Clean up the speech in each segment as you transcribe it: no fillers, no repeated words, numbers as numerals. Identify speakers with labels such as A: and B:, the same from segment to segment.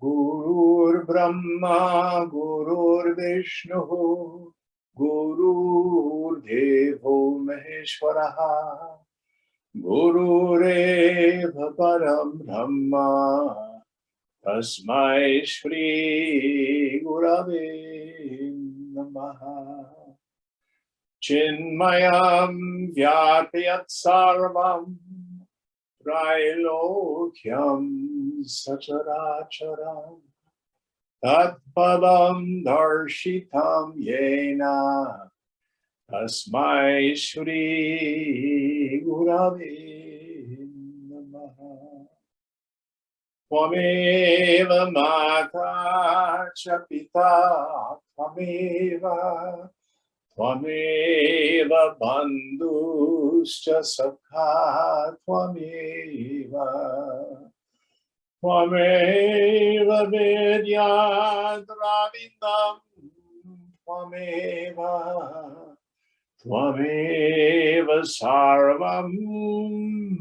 A: Gurur Brahma, Gurur Vishnu, Gurur Devo Maheshwaraha, Gurureva Param Brahma, Tasmai Shri Gurave Namaha. Chinmayam Vyapyat Sarvam Trailokyam Sacharacharam Tatpadam Darshitam Yena Tasmai Shri Gurave Namaha. Tvameva Mata Cha Pita Tvameva Tvameva bandhuscha sakha Tvameva Tvameva vidyadravindam Tvameva Tvameva sarvam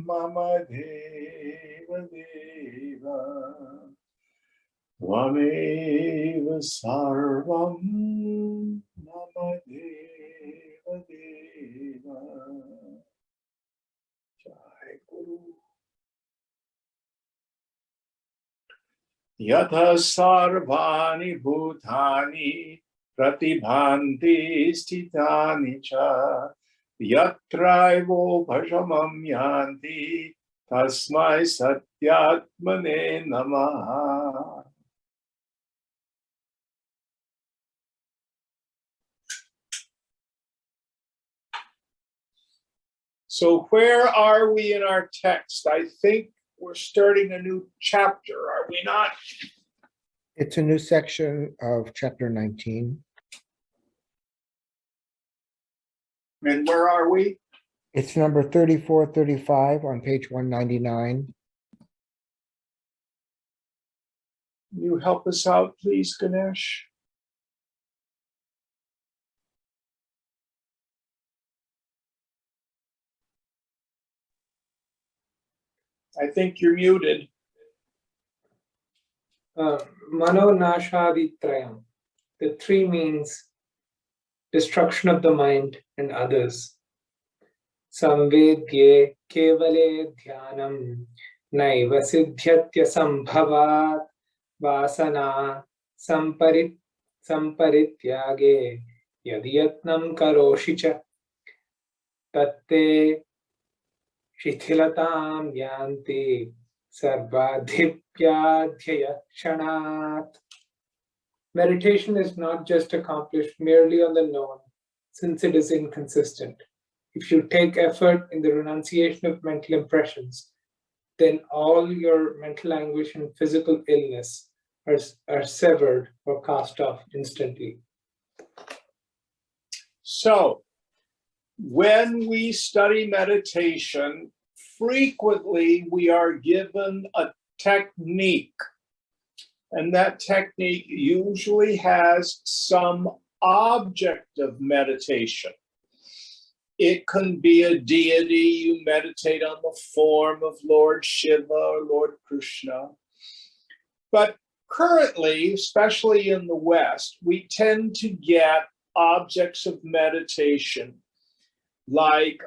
A: mama deva deva Tvameva sarvam mama deva deva. Jai Guru. Yatha sarvani bhutani pratibhanti stitani cha yatraivo bhajamam yanti tasmai satyatmane namaha. So where are we in our text? I think we're starting a new chapter, are we not?
B: It's a new section of chapter 19.
A: And where are we?
B: It's number 3435 on page 199.
A: Can you help us out, please, Ganesh? I think you're muted.
C: Mano Nashaditrayam. The three means destruction of the mind and others. Samvedye kevale dhyanam naiva siddhyatya sambhavat vasana samparityage yadiyatnam karoshicha tatte shithilatam yanti sarvadhipyadhyaya kshanat. Meditation is not just accomplished merely on the known, since it is inconsistent. If you take effort in the renunciation of mental impressions, then all your mental anguish and physical illness are severed or cast off instantly.
A: So, when we study meditation, frequently we are given a technique. And that technique usually has some object of meditation. It can be a deity. You meditate on the form of Lord Shiva or Lord Krishna. But currently, especially in the West, we tend to get objects of meditation like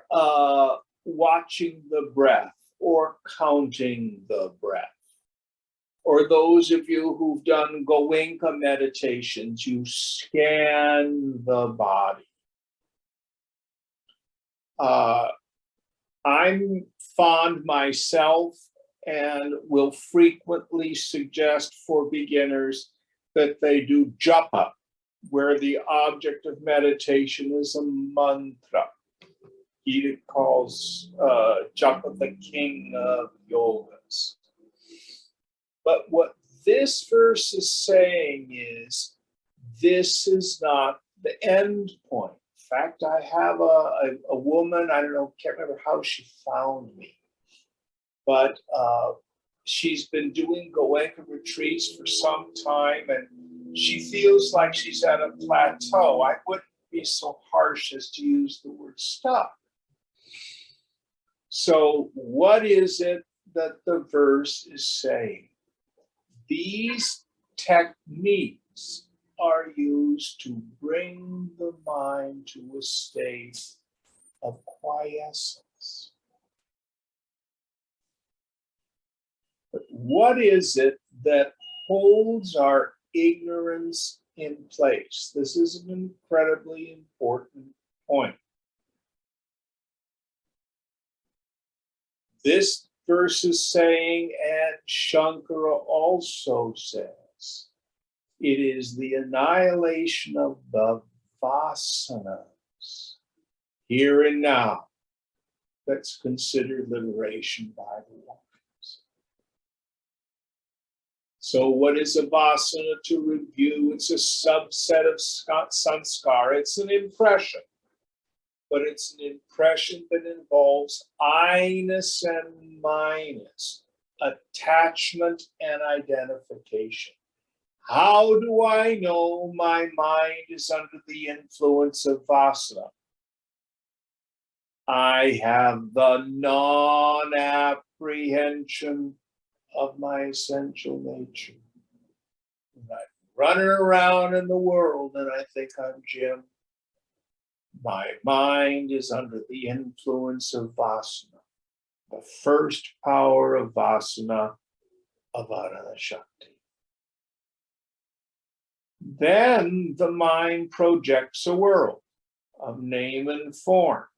A: watching the breath or counting the breath. Or those of you who've done Goenka meditations, you scan the body. I'm fond myself and will frequently suggest for beginners that they do japa, where the object of meditation is a mantra. He calls japa the king of yogas. But what this verse is saying is, this is not the end point. In fact, I have a woman, I don't know, can't remember how she found me, but she's been doing Goenka retreats for some time, and she feels like she's at a plateau. I wouldn't be so harsh as to use the word stuck. So what is it that the verse is saying? These techniques are used to bring the mind to a state of quiescence. But what is it that holds our ignorance in place? This is an incredibly important point. This verse is saying, and Shankara also says, it is the annihilation of the vasanas, here and now, that's considered liberation by the wise. So what is a vasana? To review, it's a subset of sanskara. It's an impression, but it's an impression that involves I-ness and minus, attachment and identification. How do I know my mind is under the influence of vasana? I have the non-apprehension of my essential nature. When I'm running around in the world and I think I'm Jim, my mind is under the influence of vasana, the first power of vasana, avarana shakti. Then the mind projects a world of name and form,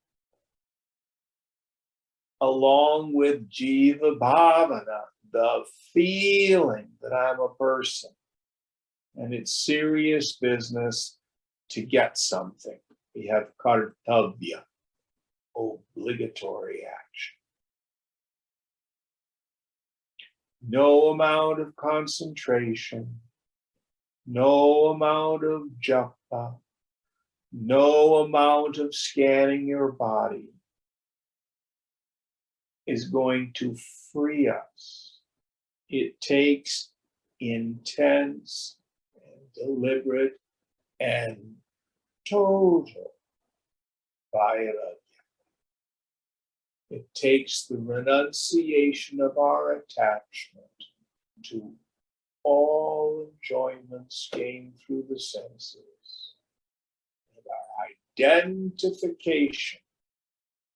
A: along with jiva bhavana, the feeling that I'm a person. And it's serious business to get something. We have kartavya, obligatory action. No amount of concentration, no amount of japa, no amount of scanning your body is going to free us. It takes intense and deliberate and total vairagya. It takes the renunciation of our attachment to all enjoyments gained through the senses, and our identification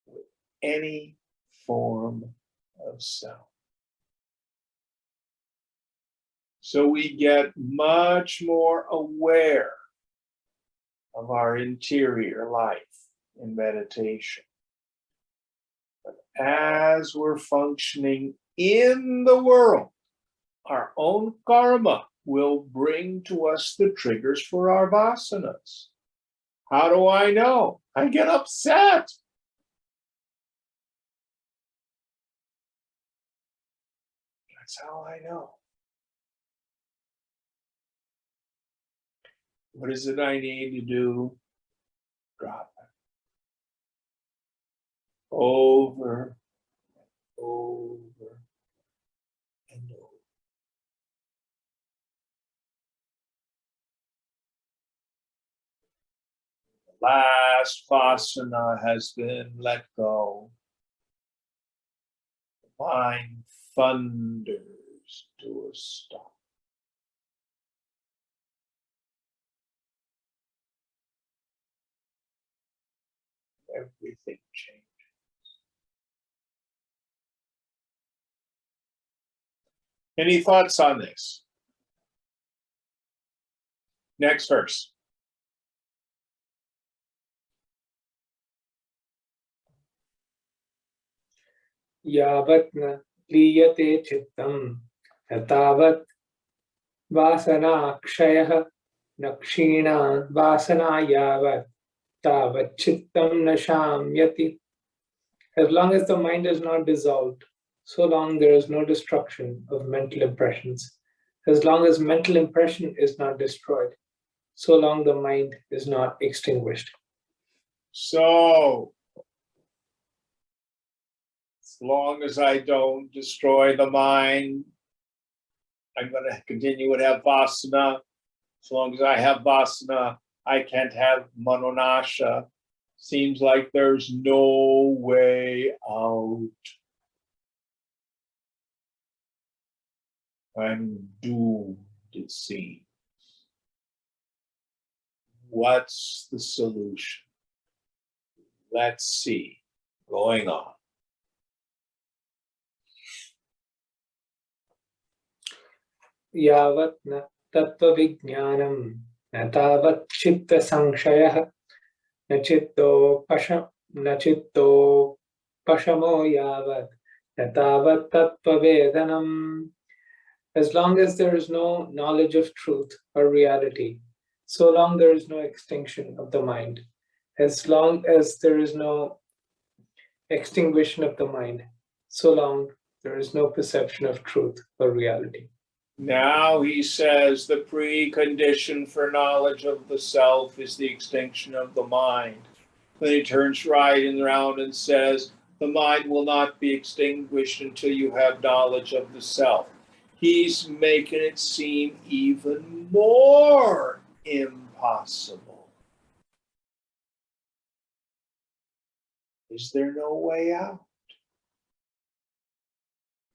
A: with any form of self. So we get much more aware of our interior life in meditation. But as we're functioning in the world, our own karma will bring to us the triggers for our vasanas. How do I know? I get upset. That's how I know. What is it I need to do? Drop it. Over and over and over. The last vasana has been let go. The mind thunders to a stop. Everything changes. Any thoughts on this? Next verse.
C: Yavat na liyate chittam tavat vasana kshayah nakshina vasana yavat tavat chittam nashamyati. As long as the mind is not dissolved, so long there is no destruction of mental impressions. As long as mental impression is not destroyed, so long the mind is not extinguished.
A: So, as long as I don't destroy the mind, I'm going to continue to have vasana. As long as I have vasana, I can't have manonasha. Seems like there's no way out. I'm doomed. it seems. What's the solution? Let's see. Going on.
C: Yavat na tattva vijnanam na tavat chitta sanshayah na chitto pashamo yavat na tavat tattva vedanam. As long as there is no knowledge of truth or reality, so long there is no extinction of the mind. As long as there is no extinguishing of the mind, so long there is no perception of truth or reality.
A: Now he says the precondition for knowledge of the self is the extinction of the mind. Then he turns right and around and says, the mind will not be extinguished until you have knowledge of the self. He's making it seem even more impossible. Is there no way out?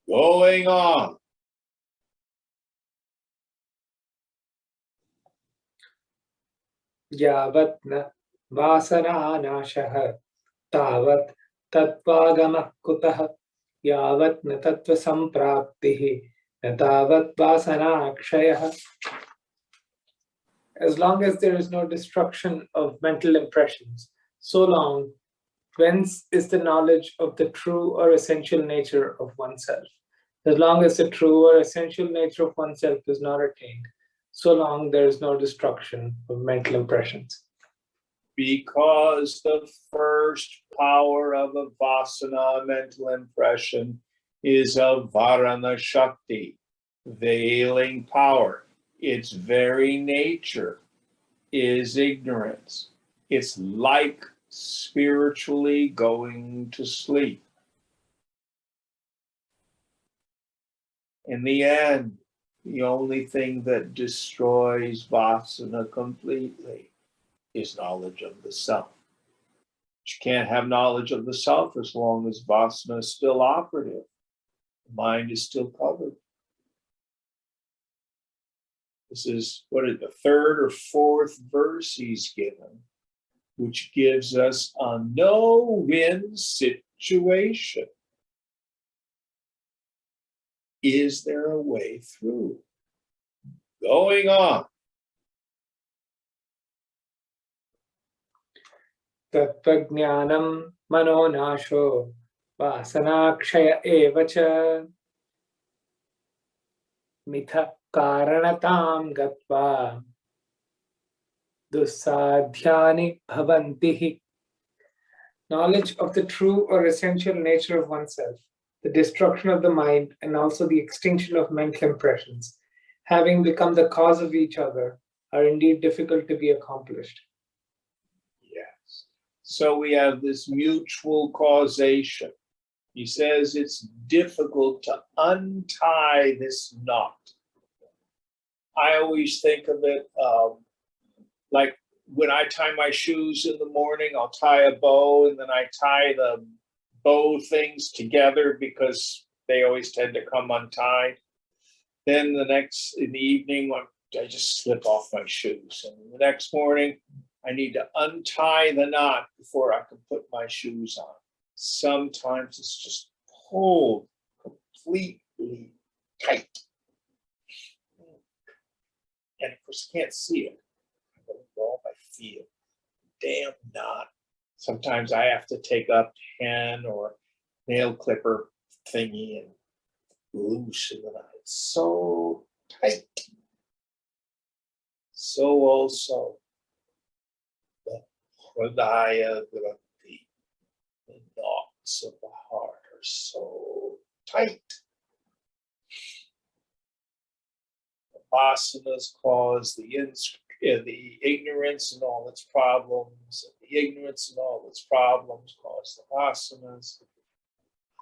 A: Going on.
C: Yavat na vasana nashah tavat tattvagama kutah yavat na tattva sampraptihi na tavat vasana akshayah. As long as there is no destruction of mental impressions, so long whence is the knowledge of the true or essential nature of oneself. As long as the true or essential nature of oneself is not attained, so long there is no destruction of mental impressions.
A: Because the first power of a vasana, mental impression, is a varana shakti, veiling power. Its very nature is ignorance. It's like spiritually going to sleep. In the end, the only thing that destroys vasana completely is knowledge of the self. You can't have knowledge of the self as long as vasana is still operative. The mind is still covered. This is the third or fourth verse he's given, which gives us a no-win situation. Is there a way through? Going on.
C: Tattvajnanam mano nasho vasanakshaya evacha mitha karanatam gatva dusadhyani bhavantihi. Knowledge of the true or essential nature of oneself, the destruction of the mind, and also the extinction of mental impressions, having become the cause of each other, are indeed difficult to be accomplished.
A: Yes. So we have this mutual causation. He says it's difficult to untie this knot. I always think of it like when I tie my shoes in the morning, I'll tie a bow and then I tie the bow things together because they always tend to come untied. Then in the evening, I just slip off my shoes. And the next morning, I need to untie the knot before I can put my shoes on. Sometimes it's just pulled completely tight. And of course, you can't see it. I go off, I feel damn knot. Sometimes I have to take a pen or nail clipper thingy and loosen the knot. It's so tight. So also the hridaya grati, the knots of the heart are so tight. The vasanas cause the ignorance and all its problems, and the ignorance and all its problems cause the vasanas.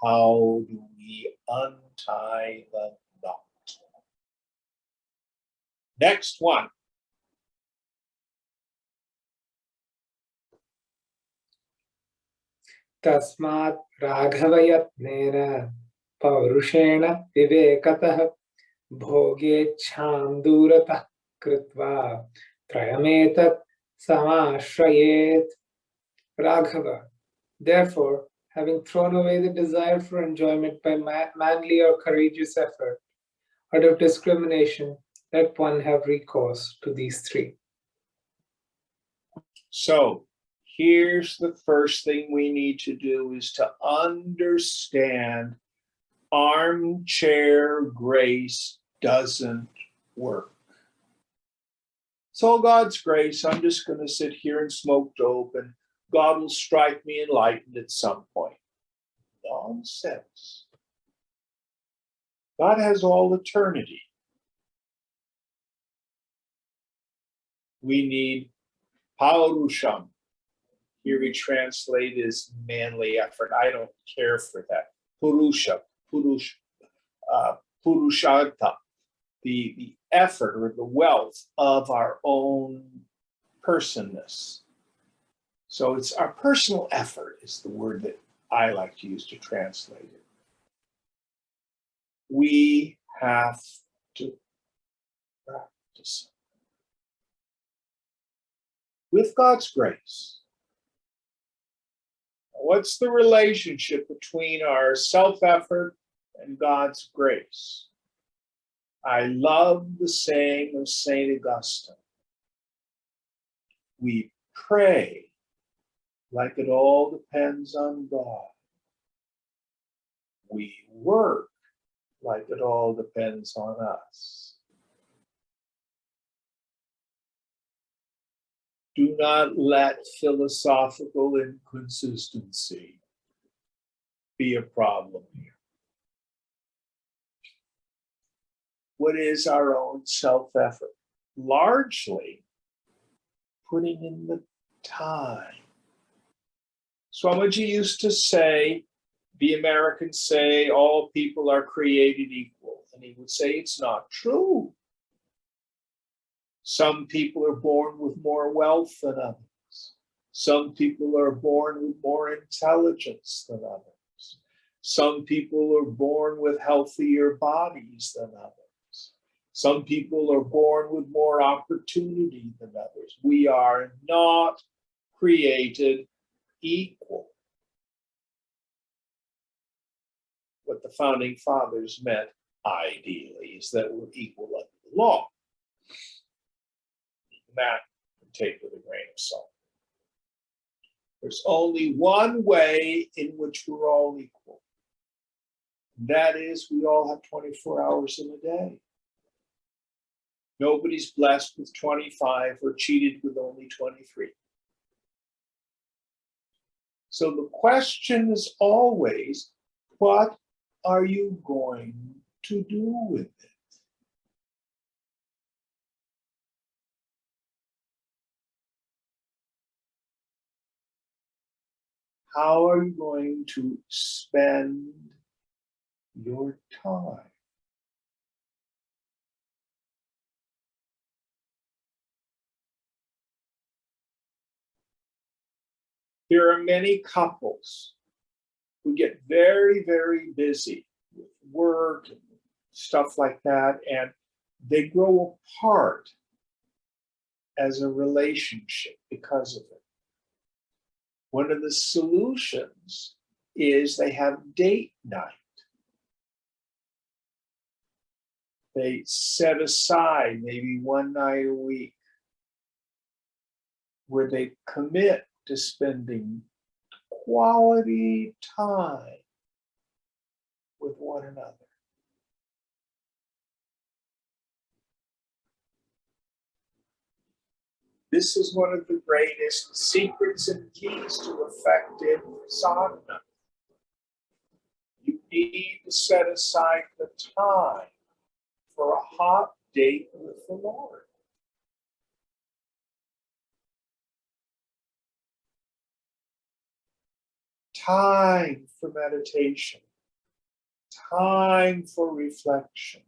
A: How do we untie the knot? Next one.
C: Tasmat raghavayatnena paurushena vivekatah Bhogechham duratah kritva trayametat samashrayet. Raghava. Therefore, having thrown away the desire for enjoyment by manly or courageous effort, out of discrimination, let one have recourse to these three.
A: So here's the first thing we need to do is to understand armchair grace doesn't work. It's all God's grace. I'm just going to sit here and smoke dope and God will strike me enlightened at some point. Nonsense. God has all eternity. We need paurusham. Here we translate as manly effort. I don't care for that. Purushartha, the effort or the wealth of our own personness. So it's our personal effort is the word that I like to use to translate it. We have to practice with God's grace. What's the relationship between our self-effort and God's grace? I love the saying of St. Augustine. We pray like it all depends on God. We work like it all depends on us. Do not let philosophical inconsistency be a problem here. What is our own self-effort? Largely putting in the time. Swamiji used to say, the Americans say all people are created equal. And he would say it's not true. Some people are born with more wealth than others. Some people are born with more intelligence than others. Some people are born with healthier bodies than others. Some people are born with more opportunity than others. We are not created equal. What the founding fathers meant, ideally, is that we're equal under the law. That can take with a grain of salt. There's only one way in which we're all equal. That is, we all have 24 hours in a day. Nobody's blessed with 25 or cheated with only 23. So the question is always, what are you going to do with it? How are you going to spend your time? There are many couples who get very, very busy with work and stuff like that, and they grow apart as a relationship because of it. One of the solutions is they have date night. They set aside maybe one night a week where they commit to spending quality time with one another. This is one of the greatest secrets and keys to effective sadhana. You need to set aside the time for a hot date with the Lord. Time for meditation, time for reflection,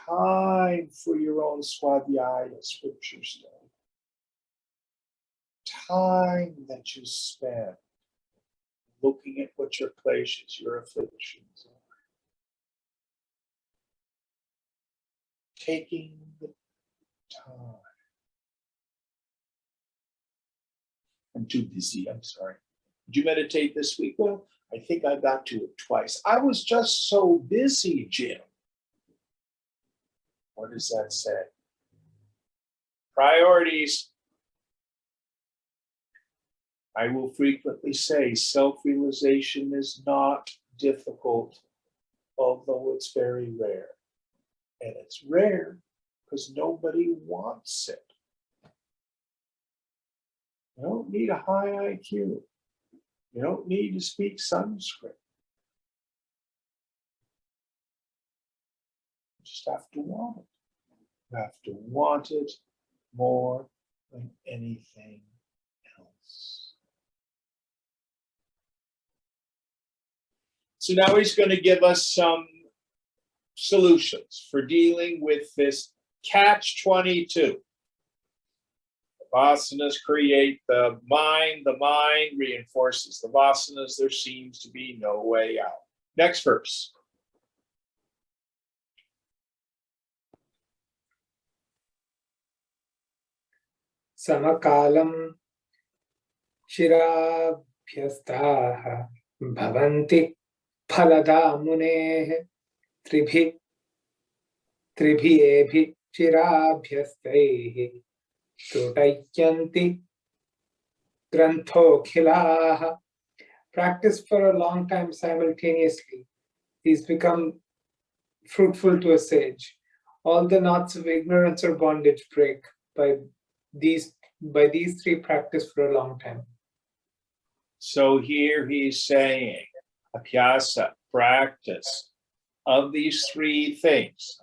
A: time for your own swadhyaya, scripture study, time that you spend looking at what your pleasures, your afflictions are. taking the time. I'm too busy, I'm sorry. Did you meditate this week? Well, I think I got to it twice. I was just so busy, Jim. What does that say? Priorities. I will frequently say self-realization is not difficult, although it's very rare. And it's rare because nobody wants it. You don't need a high IQ. You don't need to speak Sanskrit. You just have to want it. You have to want it more than anything else. So now he's going to give us some solutions for dealing with this catch-22. Vasanas create the mind reinforces the vasanas. There seems to be no way out. Next verse.
C: Samakalam shirabhyastaha bhavanti phalada munehe tribhi tribhi shirabhyastaihi Trotayyanti Grantho. Practice for a long time simultaneously. These become fruitful to a sage. All the knots of ignorance or bondage break by these three practice for a long time.
A: So here he's saying, abhyasa, practice of these three things.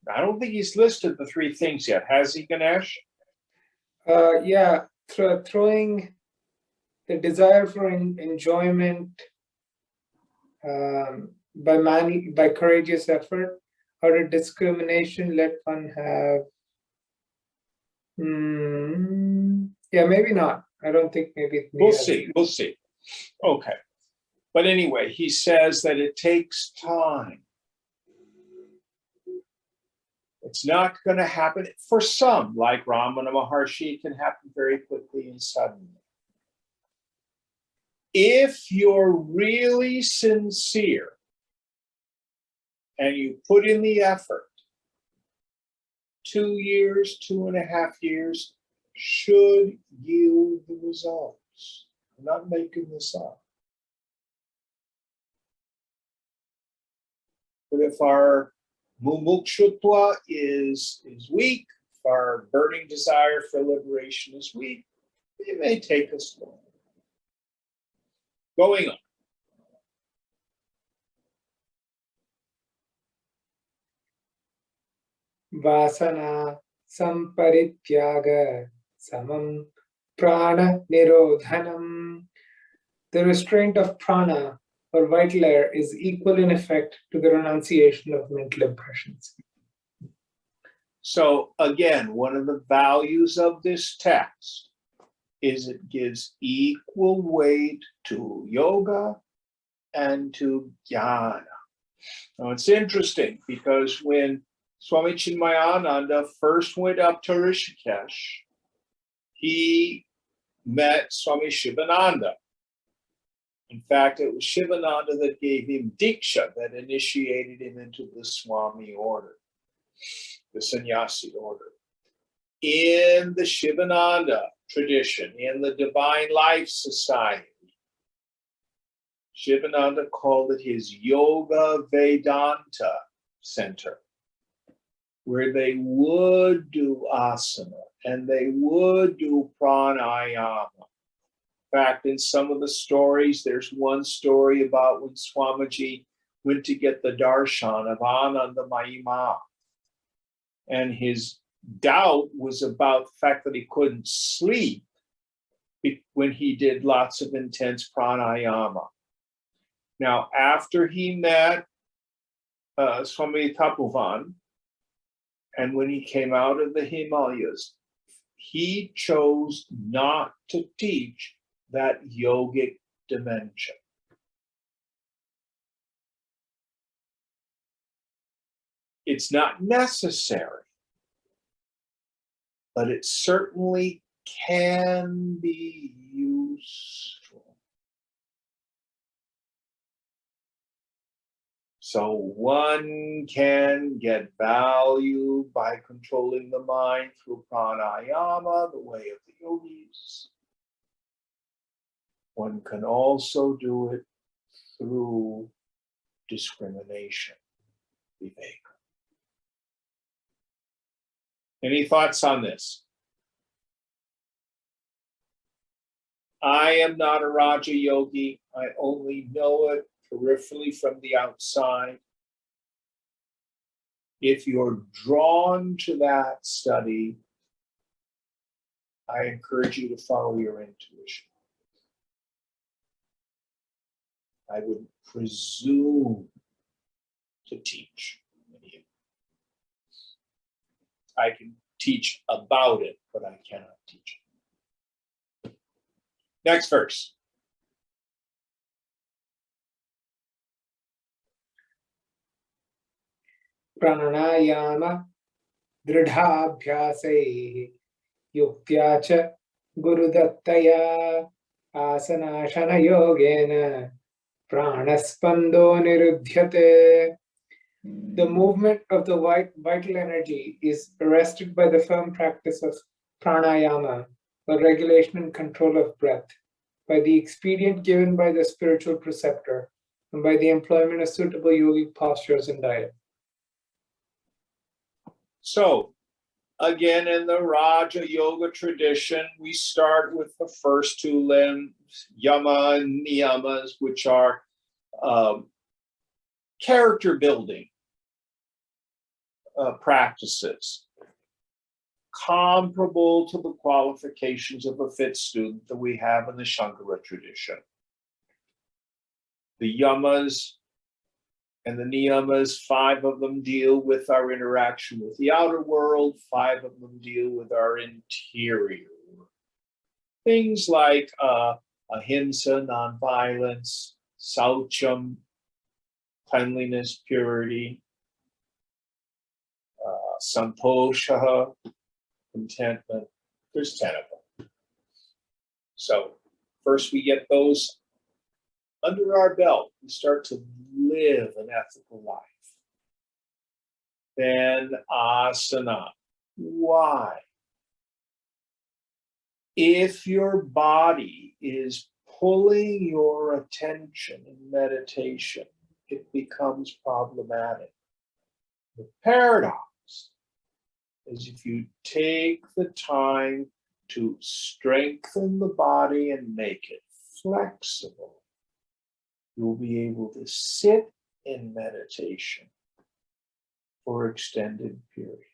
A: I don't think he's listed the three things yet. Has he, Ganesh?
C: Yeah, throwing the desire for enjoyment by courageous effort, or a discrimination, let one have. Yeah, maybe not. I don't think maybe.
A: We'll see. We'll see. Okay. But anyway, he says that it takes time. It's not going to happen for some, like Ramana Maharshi, it can happen very quickly and suddenly. If you're really sincere and you put in the effort, 2 years, 2.5 years should yield the results. I'm not making this up. But if our mumukshutva is weak, if our burning desire for liberation is weak, it may take us long. Going on.
C: Vasana samparityaga samam prana nirodhanam. The restraint of prana or vital air is equal in effect to the renunciation of mental impressions.
A: So again, one of the values of this text is it gives equal weight to yoga and to jnana. Now it's interesting because when Swami Chinmayananda first went up to Rishikesh, he met Swami Shivananda. In fact, it was Shivananda that gave him Diksha, that initiated him into the Swami order, the sannyasi order. In the Shivananda tradition, in the Divine Life Society, Shivananda called it his Yoga Vedanta Center, where they would do asana and they would do pranayama. In fact, in some of the stories, there's one story about when Swamiji went to get the darshan of Ananda Mahima. And his doubt was about the fact that he couldn't sleep when he did lots of intense pranayama. Now, after he met Swami Tapovan, and when he came out of the Himalayas, he chose not to teach that yogic dimension. It's not necessary, but it certainly can be useful. So one can get value by controlling the mind through pranayama, the way of the yogis. One can also do it through discrimination, viveka. Any thoughts on this? I am not a Raja Yogi. I only know it peripherally from the outside. If you're drawn to that study, I encourage you to follow your intuition. I would presume to teach. I can teach about it, but I cannot teach it. Next verse.
C: Pranayama dridhabhyasaihi yuktya cha gurudattaya asanashana yogena pranaspando niruddhyate. The movement of the vital energy is arrested by the firm practice of pranayama, or regulation and control of breath, by the expedient given by the spiritual preceptor, and by the employment of suitable yogic postures and diet.
A: So, again, in the Raja Yoga tradition, we start with the first two limbs, yama and niyamas, which are character building practices, comparable to the qualifications of a fit student that we have in the Shankara tradition. The yamas and the niyamas, 5 of them deal with our interaction with the outer world, 5 of them deal with our interior. Things like ahimsa, nonviolence, saucham, cleanliness, purity, santosha, contentment. There's 10 of them. So first we get those under our belt. We start to live an ethical life. Then asana. Why? If your body is pulling your attention in meditation, it becomes problematic. The paradox is if you take the time to strengthen the body and make it flexible, you'll be able to sit in meditation for extended periods.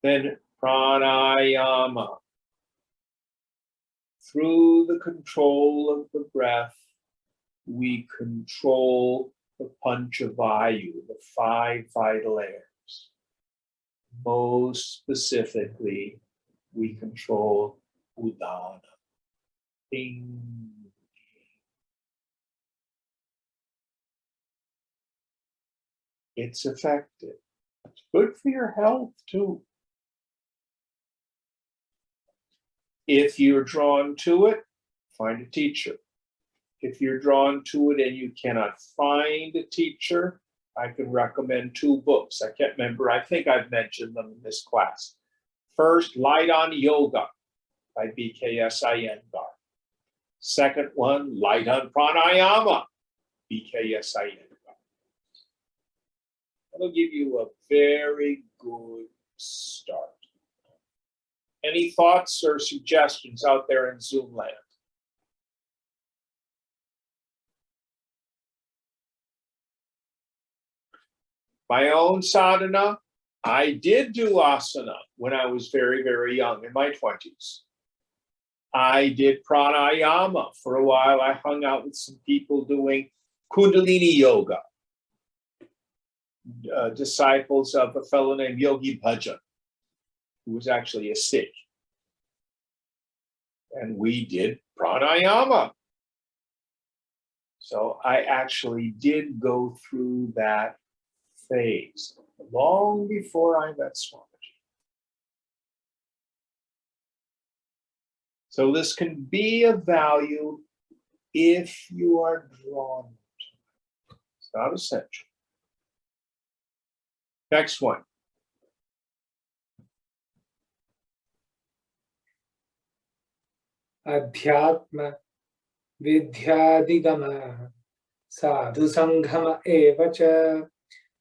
A: Then pranayama. Through the control of the breath, we control the panchavayu, the 5 vital airs. Most specifically, we control udana. Bing. It's effective. It's good for your health too. If you're drawn to it, find a teacher. If you're drawn to it and you cannot find a teacher, I can recommend 2 books. I can't remember. I think I've mentioned them in this class. First, Light on Yoga by BKS Iyengar. Second one, Light on Pranayama, BKS Iyengar. That'll give you a very good start. Any thoughts or suggestions out there in Zoom land? My own sadhana, I did do asana when I was very, very young, in my 20s. I did pranayama for a while. I hung out with some people doing Kundalini yoga, disciples of a fellow named Yogi Bhajan, who was actually a Sikh. And we did pranayama. So I actually did go through that phase long before I met Swamiji. So this can be of value if you are drawn to it. It's not essential. Next one.
C: Adhyatma Vidyadhigama Sadhu Sanghama Evacha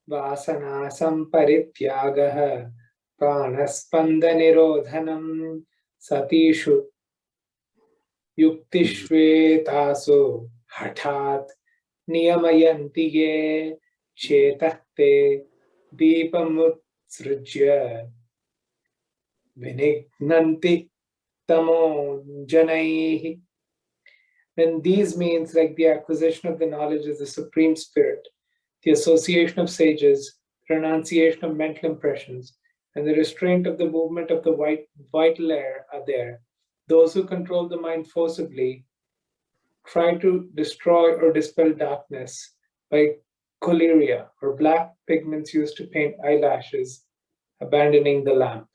C: Vasana Samparityagaha Pranaspanda Nirodhanam Satishu Yuktishvetaso Hathat Niyamayanti Ye Chetakte Deepamutsrujya Vinignanti Tamo Janaihi. When these means, like the acquisition of the knowledge of the Supreme Spirit, the association of sages, renunciation of mental impressions, and the restraint of the movement of the vital air are there, those who control the mind forcibly try to destroy or dispel darkness by choleria, or black pigments used to paint eyelashes, abandoning the lamp.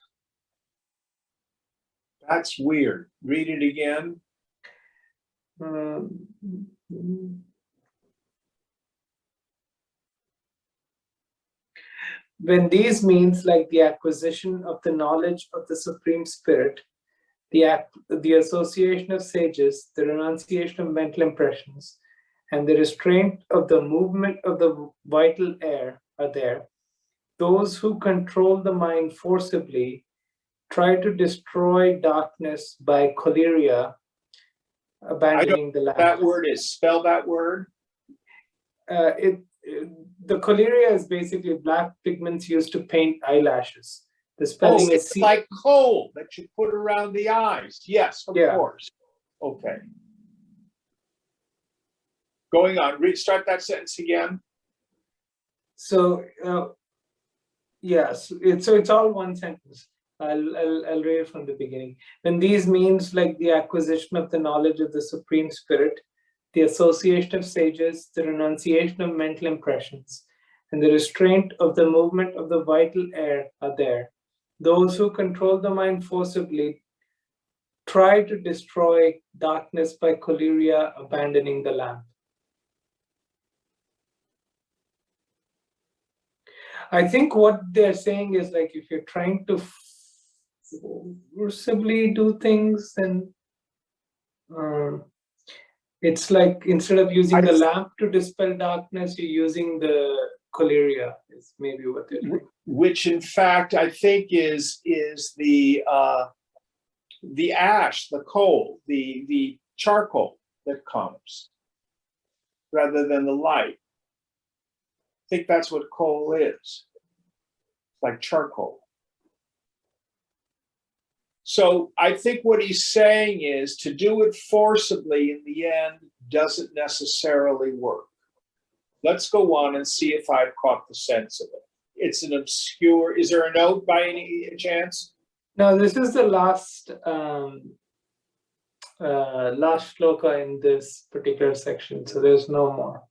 A: That's weird. Read it again.
C: When these means, like the acquisition of the knowledge of the Supreme Spirit, the association of sages, the renunciation of mental impressions, and the restraint of the movement of the vital air are there, those who control the mind forcibly try to destroy darkness by choleria, abandoning the lamp.
A: That word is, spell that word.
C: The choleria is basically black pigments used to paint eyelashes. The spelling is
A: it's like coal that you put around the eyes. Yes, of course. Okay. Going on. Restart that sentence again.
C: So yes, it's all one sentence. I'll read it from the beginning. When these means, like the acquisition of the knowledge of the Supreme Spirit, the association of sages, the renunciation of mental impressions, and the restraint of the movement of the vital air are there, those who control the mind forcibly try to destroy darkness by choleria, abandoning the lamp. I think what they're saying is, like, if you're trying to forcibly do things, then it's like instead of using the lamp to dispel darkness, you're using the choleria, is maybe what they're doing.
A: Which in fact I think is the ash, the coal, the charcoal that comes rather than the light. I think that's what coal is, like charcoal. So I think what he's saying is to do it forcibly in the end doesn't necessarily work. Let's go on and see if I've caught the sense of it. It's an obscure, is there a note by any chance?
C: No, this is the last shloka in this particular section, so there's no more.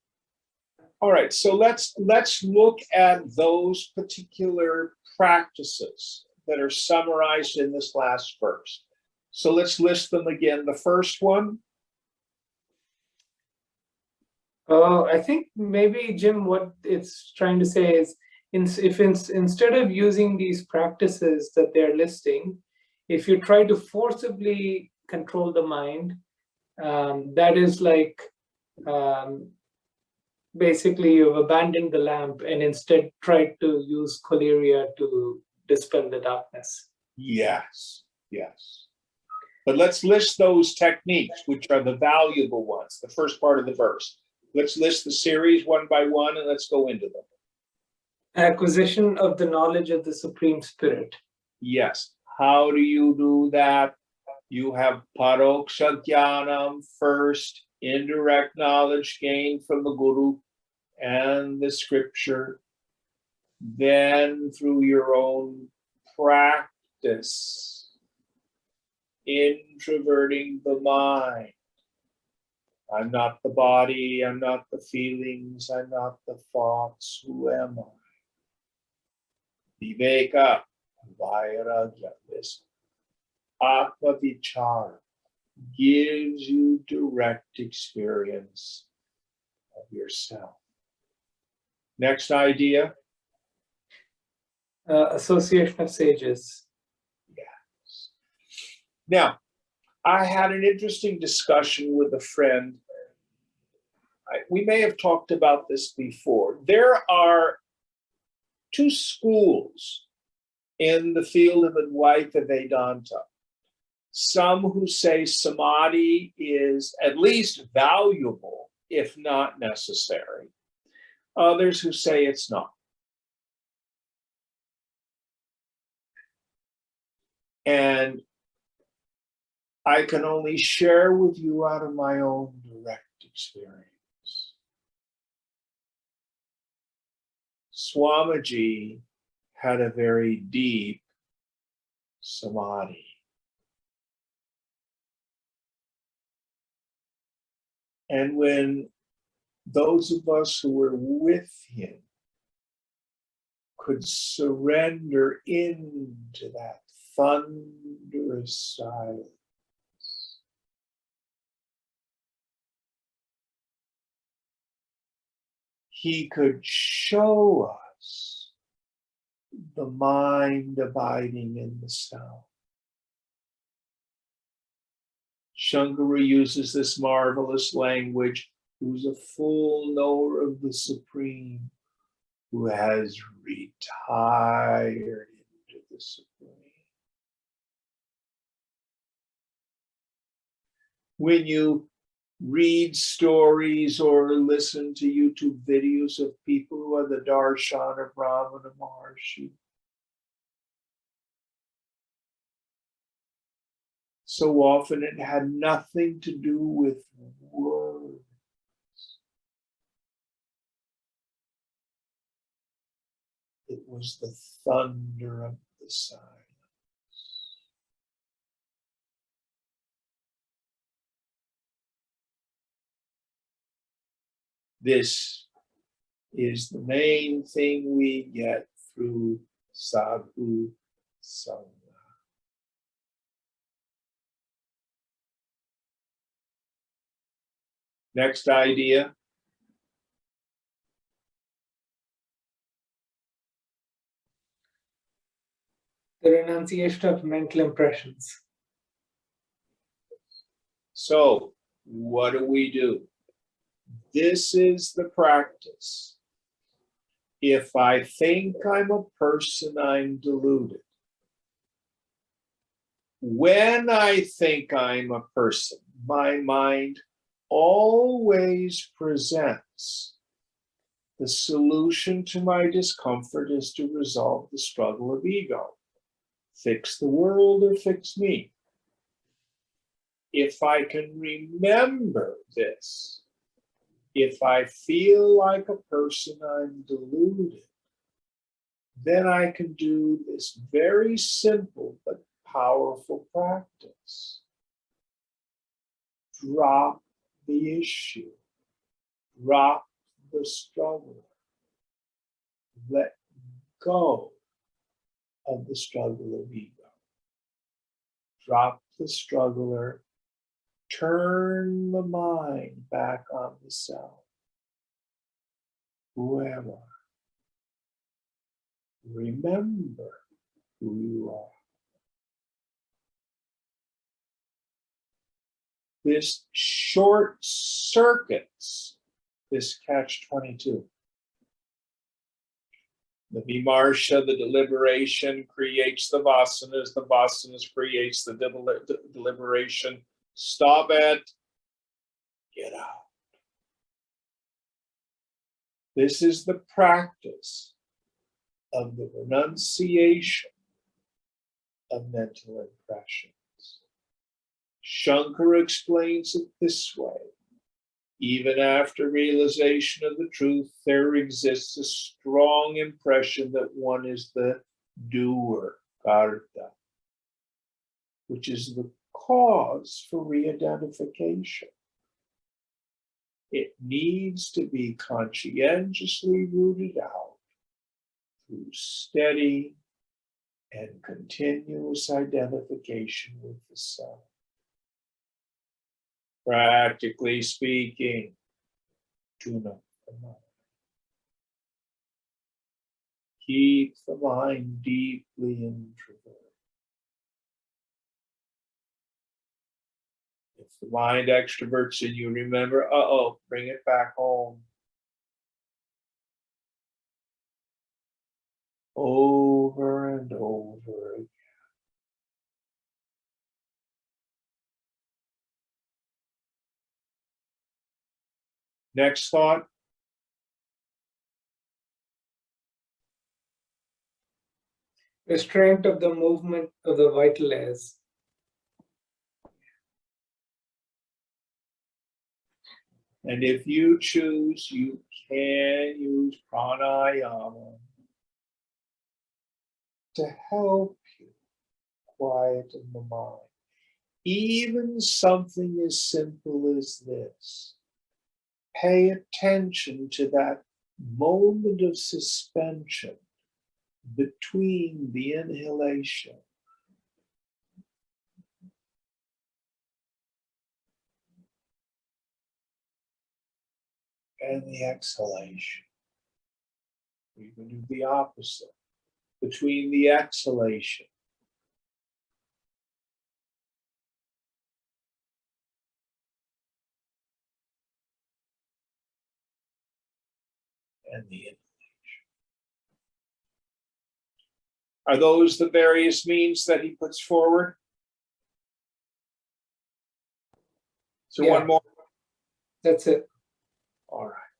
A: All right, so let's look at those particular practices that are summarized in this last verse. So let's list them again. The first one.
C: Oh, I think maybe, Jim, what it's trying to say is, instead of using these practices that they're listing, if you try to forcibly control the mind, that is like basically you've abandoned the lamp and instead tried to use choleria to dispel the darkness.
A: Yes, yes. But let's list those techniques, which are the valuable ones, the first part of the verse. Let's list the series one by one and let's go into them.
C: Acquisition of the knowledge of the Supreme Spirit.
A: Yes. How do you do that? You have paroksha jnanam first, indirect knowledge gained from the Guru and the scripture. Then through your own practice, introverting the mind. I'm not the body, I'm not the feelings, I'm not the thoughts. Who am I? Viveka, Vairagya, this Atma Vichara gives you direct experience of yourself. Next idea.
C: Association of sages.
A: Yes. Now, I had an interesting discussion with a friend. We may have talked about this before. There are two schools in the field of Advaita Vedanta. Some who say samadhi is at least valuable, if not necessary. Others who say it's not. And I can only share with you out of my own direct experience. Swamiji had a very deep samadhi. And when those of us who were with him could surrender into that thunderous silence, he could show us the mind abiding in the sound. Shankara uses this marvelous language, who's a full knower of the Supreme, who has retired into the Supreme. When you read stories or listen to YouTube videos of people who are the darshan of Ramana Maharshi, so often it had nothing to do with words. It was the thunder of the silence. This is the main thing we get through sadhu sangha. Next idea.
C: The renunciation of mental impressions.
A: So, what do? This is the practice. If I think I'm a person, I'm deluded. When I think I'm a person, my mind always presents the solution to my discomfort is to resolve the struggle of ego. Fix the world or fix me. If I can remember this, if I feel like a person, I'm deluded, then I can do this very simple but powerful practice. Drop the issue. Drop the struggle. Let go of the struggle of ego. Drop the struggler. Turn the mind back on the self. Who am I? Remember who you are. This short circuits this catch-22. The vimarsha, the deliberation, creates the vasanas creates the deliberation. Stop it, get out. This is the practice of the renunciation of mental impressions. Shankara explains it this way. Even after realization of the truth, there exists a strong impression that one is the doer, karta, which is the cause for re-identification. It needs to be conscientiously rooted out through steady and continuous identification with the self. Practically speaking, tune up the mind. Keep the mind deeply introverted. If the mind extroverts in you, remember, bring it back home. Over and over again. Next thought.
C: Restraint of the movement of the vital airs.
A: And if you choose, you can use pranayama to help you quieten the mind. Even something as simple as this. Pay attention to that moment of suspension between the inhalation and the exhalation. You can do the opposite. Between the exhalation and the inhalation. Are those the various means that he puts forward? So
C: Yeah.
A: one more.
C: That's it.
A: All right.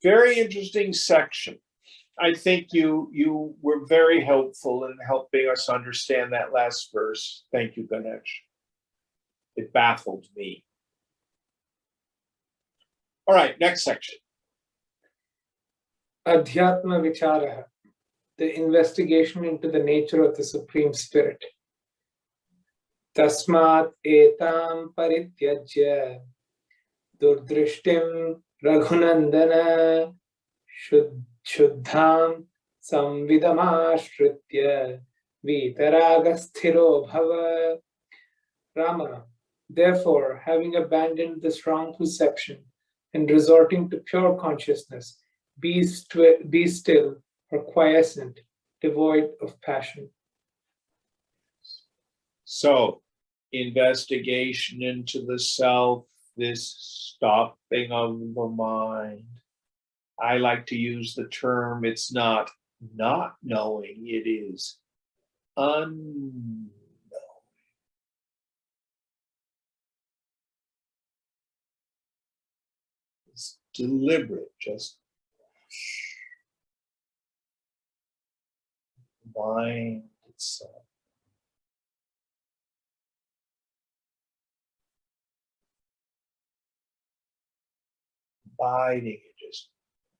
A: Very interesting section. I think you were very helpful in helping us understand that last verse. Thank you, Ganesh. It baffled me. All right, next section.
C: Adhyatma Vicharaha, the investigation into the nature of the Supreme Spirit. Tasmat etam parityajya durdrishtim raghunandana shuddham samvidamashritya vitaragasthiro bhava. Rama, therefore, having abandoned the strong perception and resorting to pure consciousness, be still or quiescent, devoid of passion.
A: So, investigation into the self, this stopping of the mind. I like to use the term, it's not knowing, it is unknowing. It's deliberate, just mind itself. Abiding in just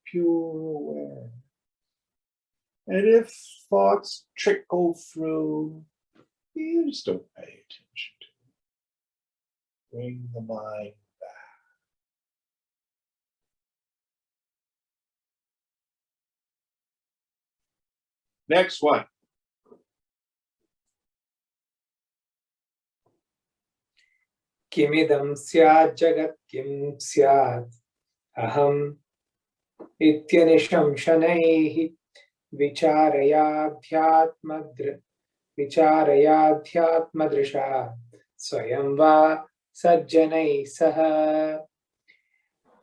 A: pure awareness. And if thoughts trickle through, you just don't pay attention to it. Bring the mind back. Next one.
C: Kimidam syat jagat kim syat aham ityanisham shanaihi vicharayadhyatmadrisha swayam va sajjanai saha.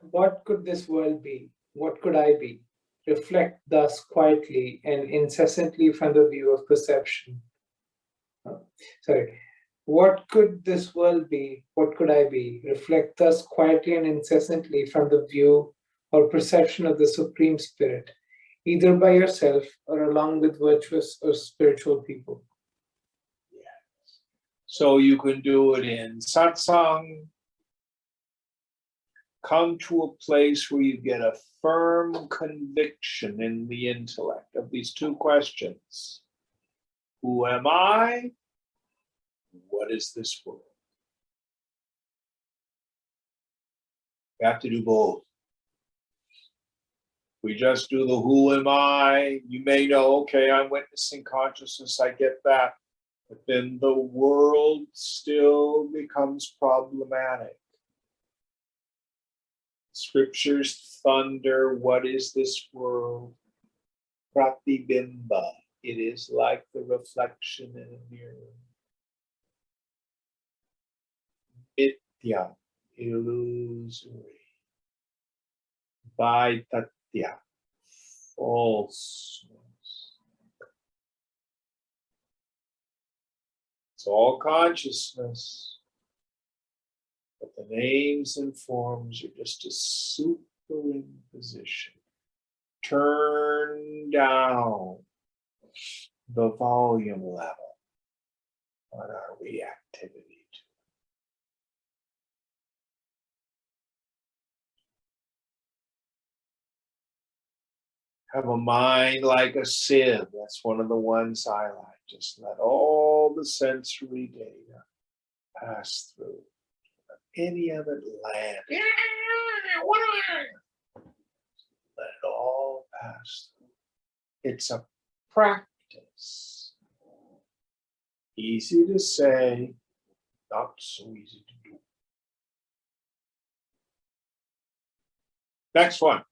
C: What could this world be? What could I be? Reflect thus quietly and incessantly from the view of perception. What could this world be? What could I be? Reflect thus quietly and incessantly from the view or perception of the Supreme Spirit, either by yourself or along with virtuous or spiritual people.
A: Yes. So you can do it in satsang. Come to a place where you get a firm conviction in the intellect of these two questions. Who am I? What is this world? You have to do both. We just do the who am I, you may know, okay, I'm witnessing consciousness, I get that. But then the world still becomes problematic. Scriptures thunder, what is this world? Pratibimba. It is like the reflection in a mirror. Mitya, illusory. Vaitatya, falseness. It's all consciousness, but the names and forms are just a superimposition. Turn down the volume level on our reactivity to it. Have a mind like a sieve. That's one of the ones I like. Just let all the sensory data pass through. Let any of it land. Let it all pass through. It's a practice. Easy to say, not so easy to do. Next one.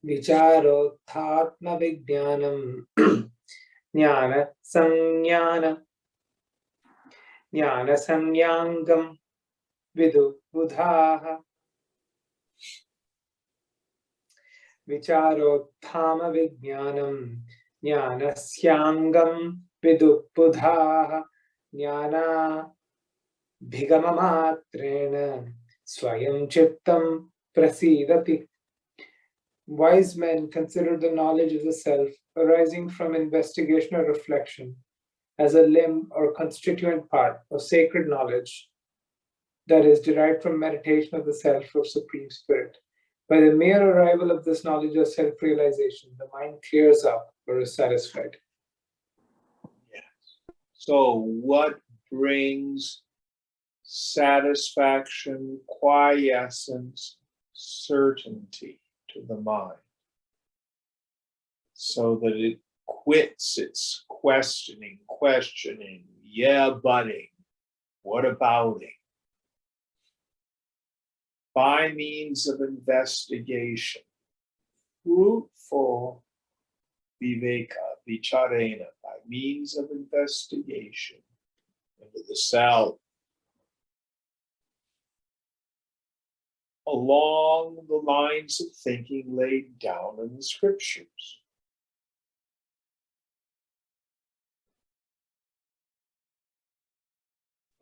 C: Vicharodhatma vijnanam jnana samyangam vidu buddhaha. Vicharodhama vijnanam jnanasyangam vidu buddhaha jnana bhigamatrena swayam chittam prasidati. Wise men consider the knowledge of the self arising from investigation or reflection as a limb or constituent part of sacred knowledge that is derived from meditation of the self or supreme spirit. By the mere arrival of this knowledge or self-realization, the mind clears up or is satisfied.
A: Yes. So what brings satisfaction, quiescence, certainty to the mind, so that it quits its questioning, yeah, butting, what abouting, by means of investigation, fruitful viveka, vicharena, by means of investigation into the self, along the lines of thinking laid down in the scriptures.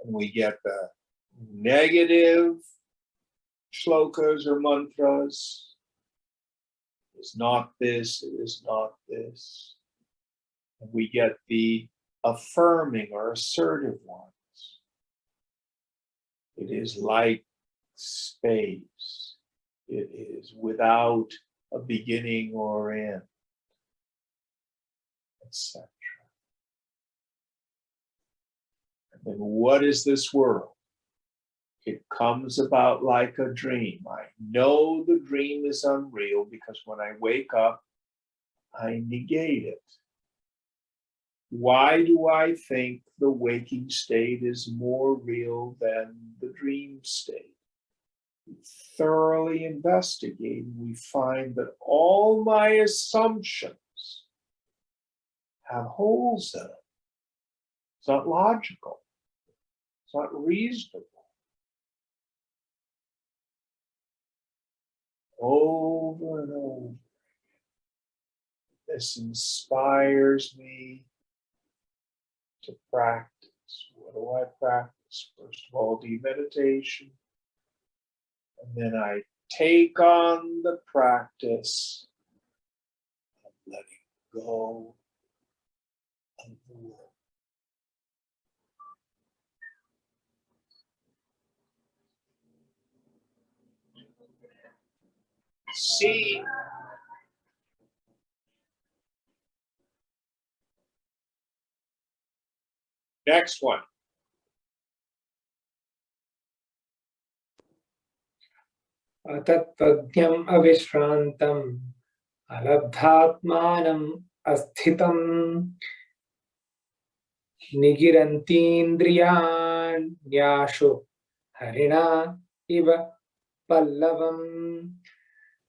A: And we get the negative shlokas or mantras. It is not this, it is not this. And we get the affirming or assertive ones. It is like space. It is without a beginning or end, etc. And then what is this world? It comes about like a dream. I know the dream is unreal because when I wake up, I negate it. Why do I think the waking state is more real than the dream state? Thoroughly investigating, we find that all my assumptions have holes in it. It's not logical. It's not reasonable. Over and over again. This inspires me to practice. What do I practice? First of all, deep meditation. And then I take on the practice of letting go of the world. See Next one.
C: तत्पद्यम् अविश्रान्तम् अलब्धात्मानम् अस्थितम् निगिरन्तीन्द्रियाण्याशु हरिणा इव pallavam.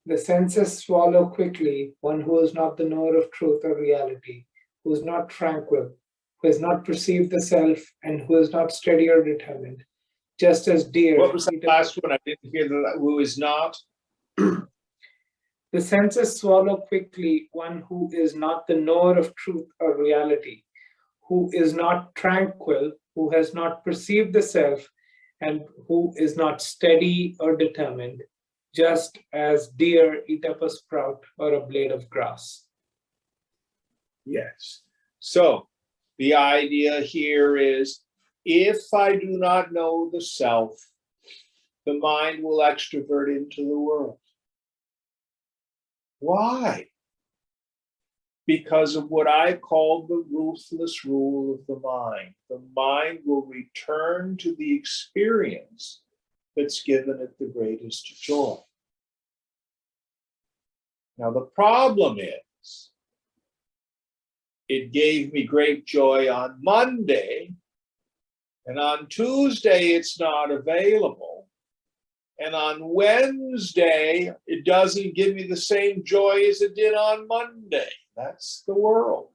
C: The senses swallow quickly one who is not the knower of truth or reality, who is not tranquil, who has not perceived the self, and who is not steady or determined. Just as deer.
A: What was the last one? I didn't hear that. Who is not?
C: The senses swallow quickly one who is not the knower of truth or reality, who is not tranquil, who has not perceived the self, and who is not steady or determined, just as deer eat up a sprout or a blade of grass.
A: Yes. So the idea here is, if I do not know the self, the mind will extrovert into the world. Why? Because of what I call the ruthless rule of the mind. The mind will return to the experience that's given it the greatest joy. Now, the problem is, it gave me great joy on Monday, and on Tuesday it's not available, and on Wednesday it doesn't give me the same joy as it did on Monday. That's the world.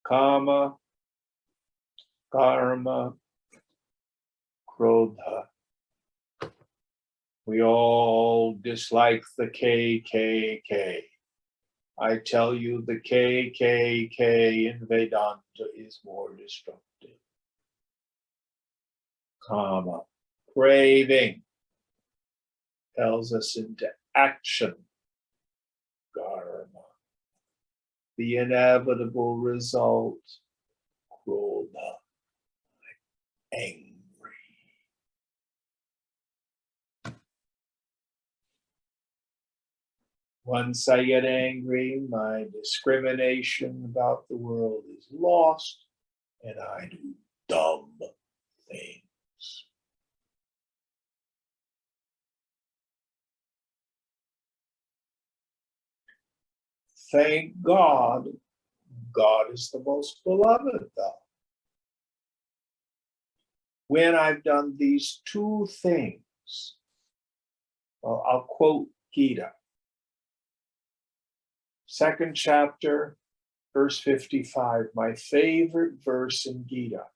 A: Kama, karma, krodha. We all dislike the KKK. I tell you, the KKK in Vedanta is more destructive. Kama, craving, tells us into action. Karma, the inevitable result. Krodha, angry. Once I get angry, my discrimination about the world is lost, and I do dumb things. Thank God, God is the most beloved, though. When I've done these two things, well, I'll quote Gita. Second chapter, verse 55, my favorite verse in Gita.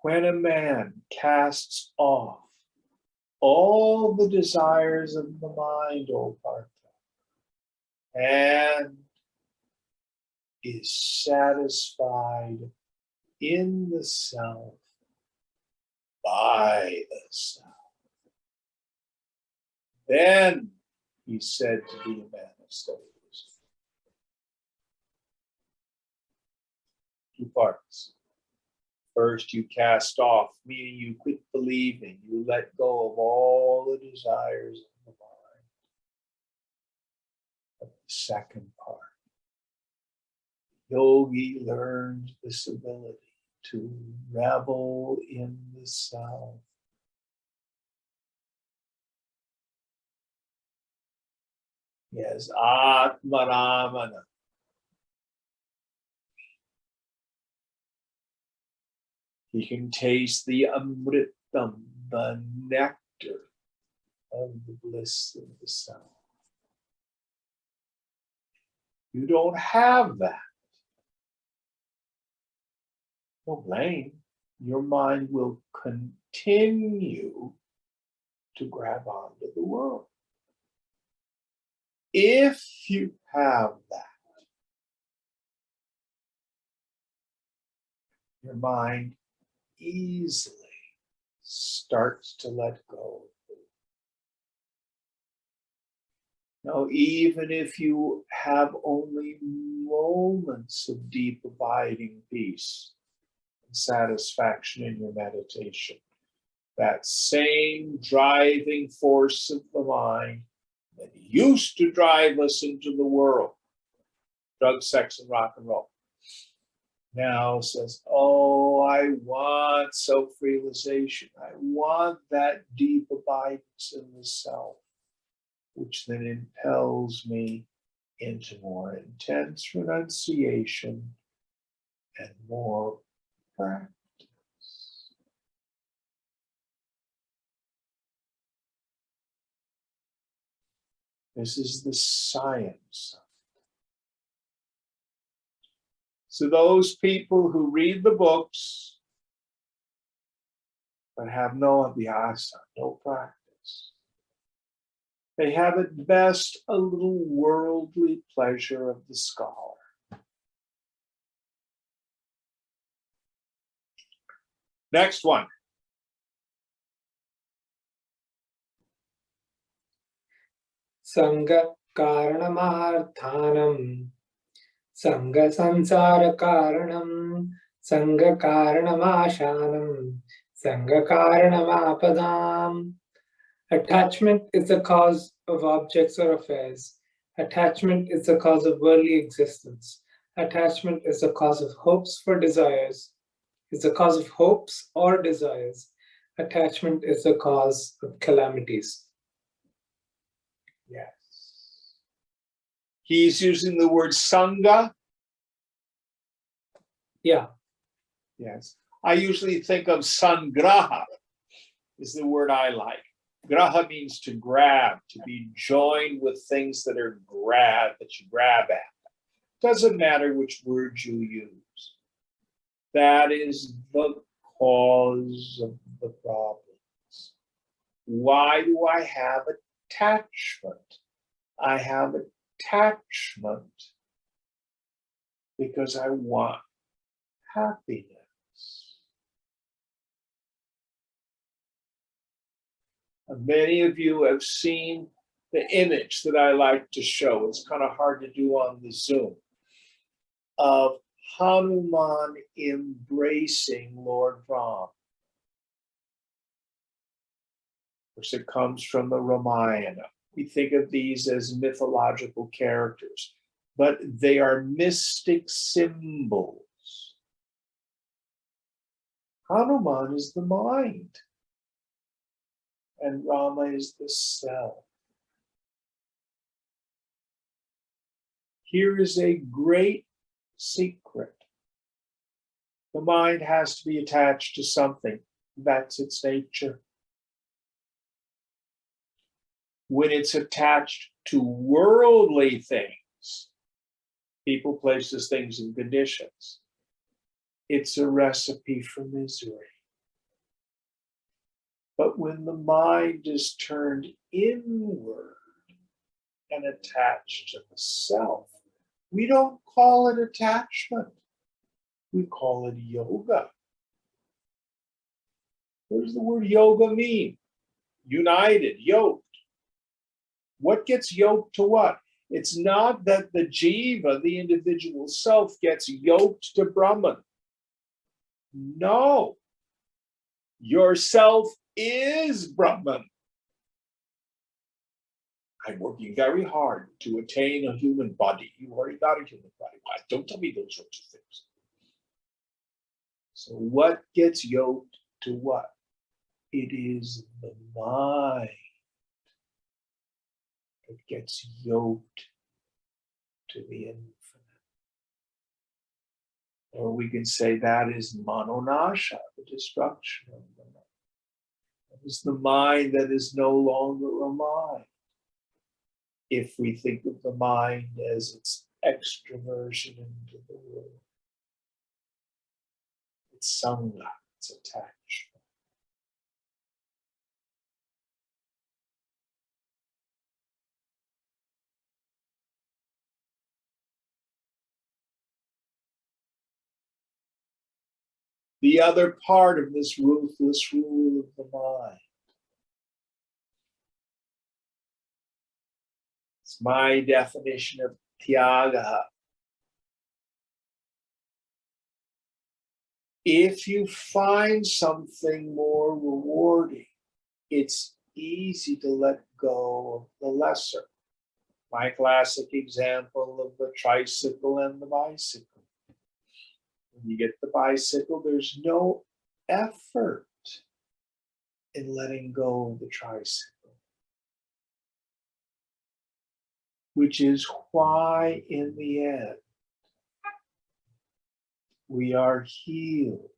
A: When a man casts off all the desires of the mind, O Partha, and is satisfied in the self, by the self, then he's said to be a man of studies. Two parts. First, you cast off, meaning you quit believing, you let go of all the desires of the mind. But the second part, yogi learns this ability to revel in the self. Yes, Atmaramana. He can taste the amritam, the nectar of the bliss of the self. You don't have that. Don't blame. Your mind will continue to grab onto the world. If you have that, your mind easily starts to let go. Now, even if you have only moments of deep abiding peace and satisfaction in your meditation, that same driving force of the mind that used to drive us into the world drugs, sex, and rock and roll. Now says, oh, I want self-realization. I want that deep abidance in the self, which then impels me into more intense renunciation and more practice. This is the science. So those people who read the books but have no abhyasa, no practice, they have at best a little worldly pleasure of the scholar. Next one.
C: Sangha Karanamarthanam, Sangha Sansara Karanam, Sangha Karanamashanam, Sangha Karanamapadam. Attachment is the cause of objects or affairs. Attachment is the cause of worldly existence. Attachment is the cause of hopes for desires. Is the cause of hopes or desires. Attachment is the cause of calamities.
A: Yes. He's using the word sangha.
C: Yeah.
A: Yes. I usually think of sangraha is the word I like. Graha means to grab, to be joined with things that are that you grab at. Doesn't matter which word you use. That is the cause of the problems. Why do I have attachment? I have attachment because I want happiness. And many of you have seen the image that I like to show. It's kind of hard to do on the Zoom, of Hanuman embracing Lord Ram. Of course, it comes from the Ramayana. We think of these as mythological characters, but they are mystic symbols. Hanuman is the mind, and Rama is the self. Here is a great secret. The mind has to be attached to something. That's its nature. When it's attached to worldly things, people, places, things, and conditions, it's a recipe for misery. But when the mind is turned inward and attached to the self, we don't call it attachment. We call it yoga. What does the word yoga mean? United, yoked. What gets yoked to what? It's not that the jiva, the individual self, gets yoked to Brahman. No. Yourself is Brahman. I'm working very hard to attain a human body. You already got a human body. Why? Don't tell me those sorts of things. So what gets yoked to what? It is the mind that gets yoked to the infinite. Or we can say that is manonasha, the destruction of the mind. That is the mind that is no longer a mind. If we think of the mind as its extroversion into the world. It's sangha, it's attachment. The other part of this ruthless rule of the mind. It's my definition of tyaga. If you find something more rewarding, it's easy to let go of the lesser. My classic example of the tricycle and the bicycle. When you get the bicycle, there's no effort in letting go of the tricycle, which is why in the end we are healed,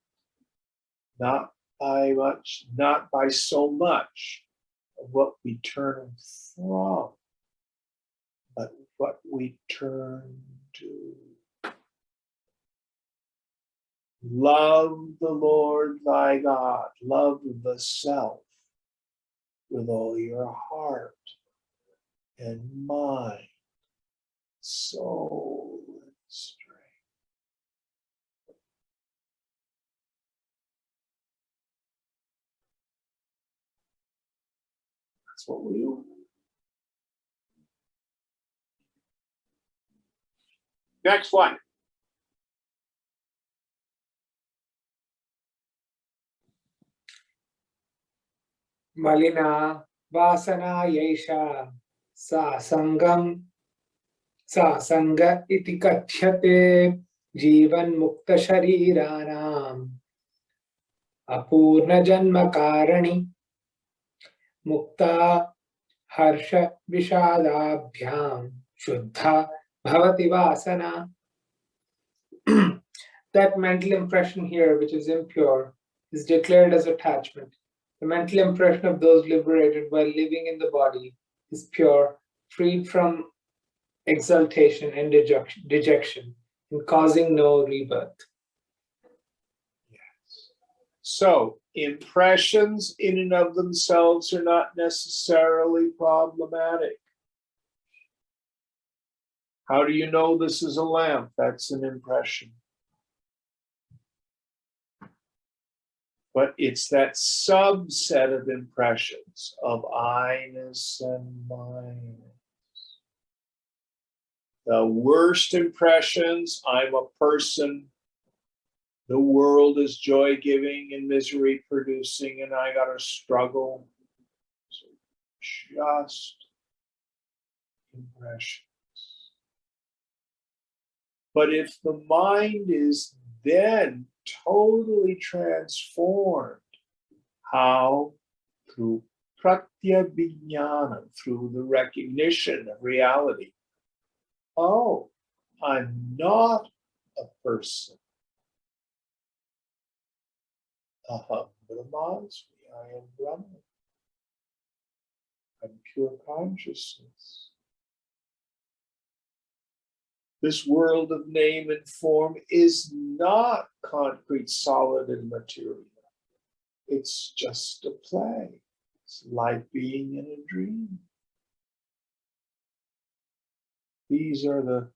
A: not by so much of what we turn from, but what we turn to. Love the Lord thy God, love the self with all your heart and mind, soul, and strength. That's what we do. Next one.
C: Malina vasana yaisha sa sangam sa sanga iti kachyate jivan mukta shariranam apurna janma karani mukta harsha vishadabhyam shuddha bhavati vasana. That mental impression here, which is impure, is declared as attachment. The mental impression of those liberated while living in the body is pure, freed from exaltation and dejection, and causing no rebirth.
A: Yes. So, impressions in and of themselves are not necessarily problematic. How do you know this is a lamp? That's an impression. But it's that subset of impressions of I-ness and mine-ness. The worst impressions, I'm a person, the world is joy-giving and misery-producing, and I gotta struggle. So just impressions. But if the mind is then totally transformed, how? Through pratyabhignana, through the recognition of reality. Oh, I'm not a person. Aham brahmasmi, I am Brahman. I'm pure consciousness. This world of name and form is not concrete, solid, and material. It's just a play. It's like being in a dream. These are the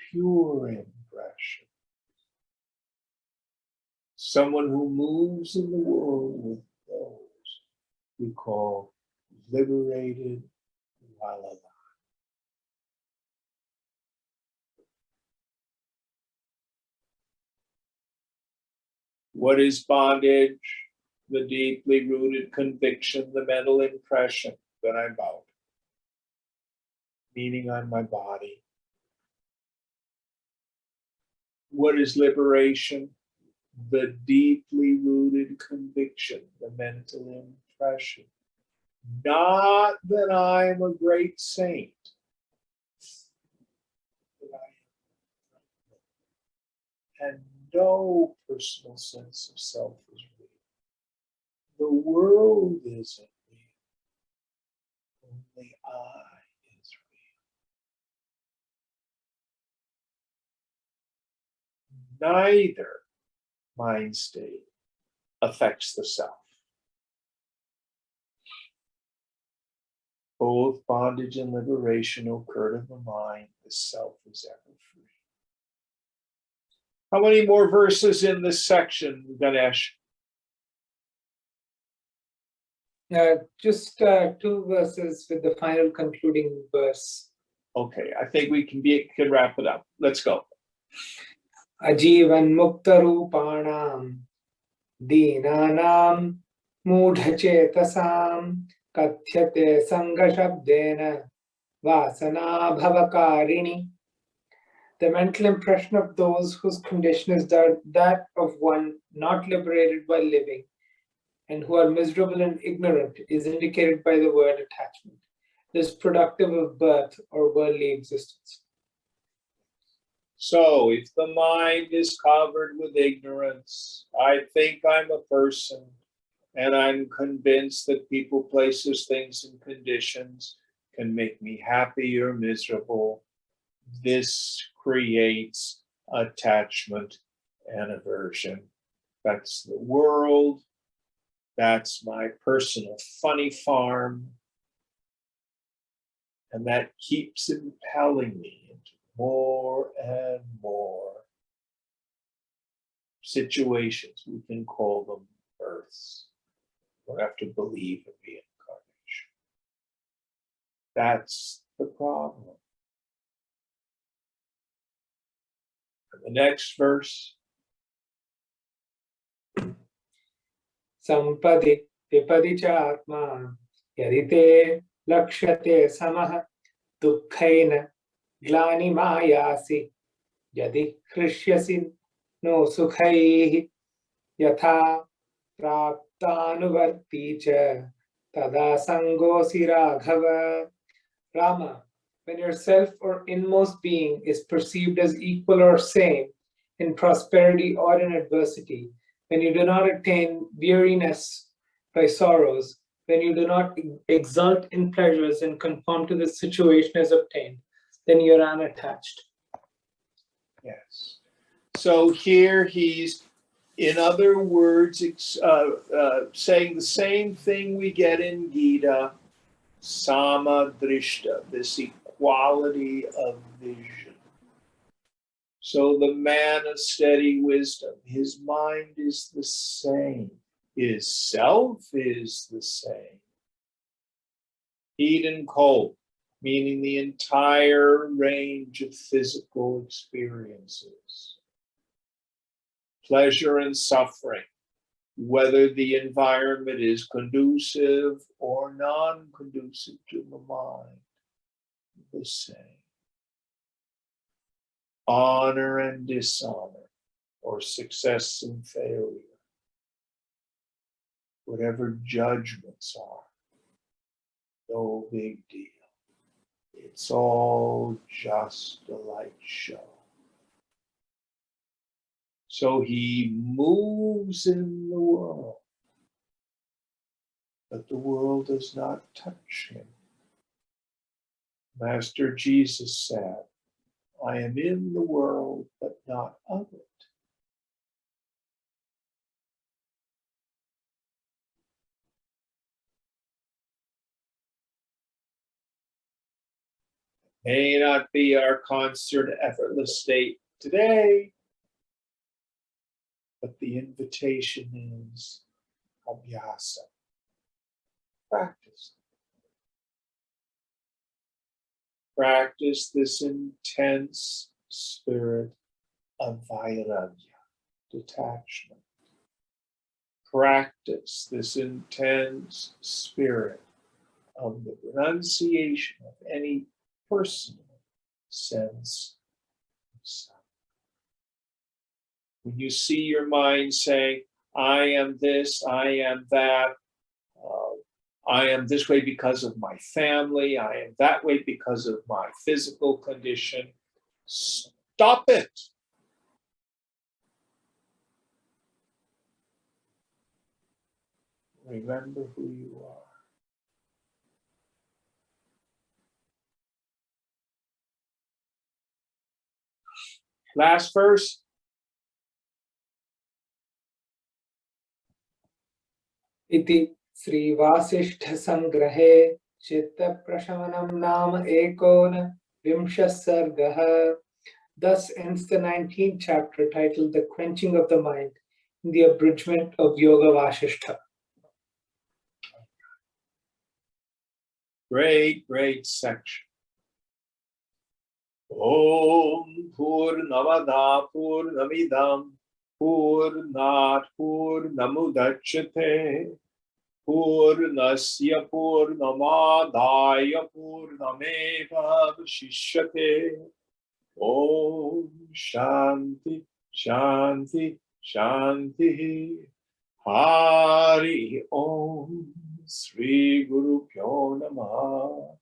A: pure impressions. Someone who moves in the world with those we call liberated while alive. What is bondage? The deeply rooted conviction, the mental impression that I'm bound, meaning I'm my body. What is liberation? The deeply rooted conviction, the mental impression. Not that I'm a great saint, that I am, and no personal sense of self is real. The world isn't real. Only I is real. Neither mind state affects the self. Both bondage and liberation occur to the mind. The self is ever free. How many more verses in this section, Ganesh?
C: Just 2 verses with the final concluding verse.
A: Okay, I think we can wrap it up. Let's go.
C: Ajivan mukta rupanam deenanam mudha chetasam kathyate sanga shabdena vasana bhavakarini. The mental impression of those whose condition is that of one not liberated while living and who are miserable and ignorant is indicated by the word attachment. It is productive of birth or worldly existence.
A: So if the mind is covered with ignorance, I think I'm a person, and I'm convinced that people, places, things, and conditions can make me happy or miserable. This creates attachment and aversion. That's the world. That's my personal funny farm. And that keeps impelling me into more and more situations. We can call them births. We don't have to believe in reincarnation. That's the problem. And the next verse.
C: Sampadi vipadi cha atma yadite lakshate samah dukkhaina glani mayasi yadi hrishyasi no sukhaihi yatha praptanuvarti cha tada sangosi raghava. Rama, when your self or inmost being is perceived as equal or same in prosperity or in adversity, when you do not attain weariness by sorrows, when you do not exult in pleasures and conform to the situation as obtained, then you're unattached.
A: Yes. So here he's, in other words, saying the same thing we get in Gita, sama drishta, this equality of vision. So the man of steady wisdom, his mind is the same. His self is the same. Heat and cold, meaning the entire range of physical experiences. Pleasure and suffering, whether the environment is conducive or non-conducive to the mind, the same. Honor and dishonor, or success and failure, whatever judgments are, no big deal. It's all just a light show. So he moves in the world, but the world does not touch him. Master Jesus said, I am in the world, but not of it. May not be our constant, effortless state today, but the invitation is abhyasa, practice. Practice this intense spirit of vairagya, detachment. Practice this intense spirit of the renunciation of any personal sense of self. When you see your mind saying, I am this, I am that, I am this way because of my family, I am that way because of my physical condition, stop it. Remember who you are. Last verse.
C: Iti Sri Vasishtha Sangrahe Chitta Prashamanam Nama Ekona Vimsha Sargaha. Thus ends the 19th chapter titled The Quenching of the Mind in the abridgment of Yogavasishtha.
A: Great section. Om Purnamada Purnamidam Purnat Purnamudachyate Purnasya Purnamadaya Purnamevavashishyate. Om Shanti Shanti Shanti. Hari Om. Sri Guru Pyo Namaha.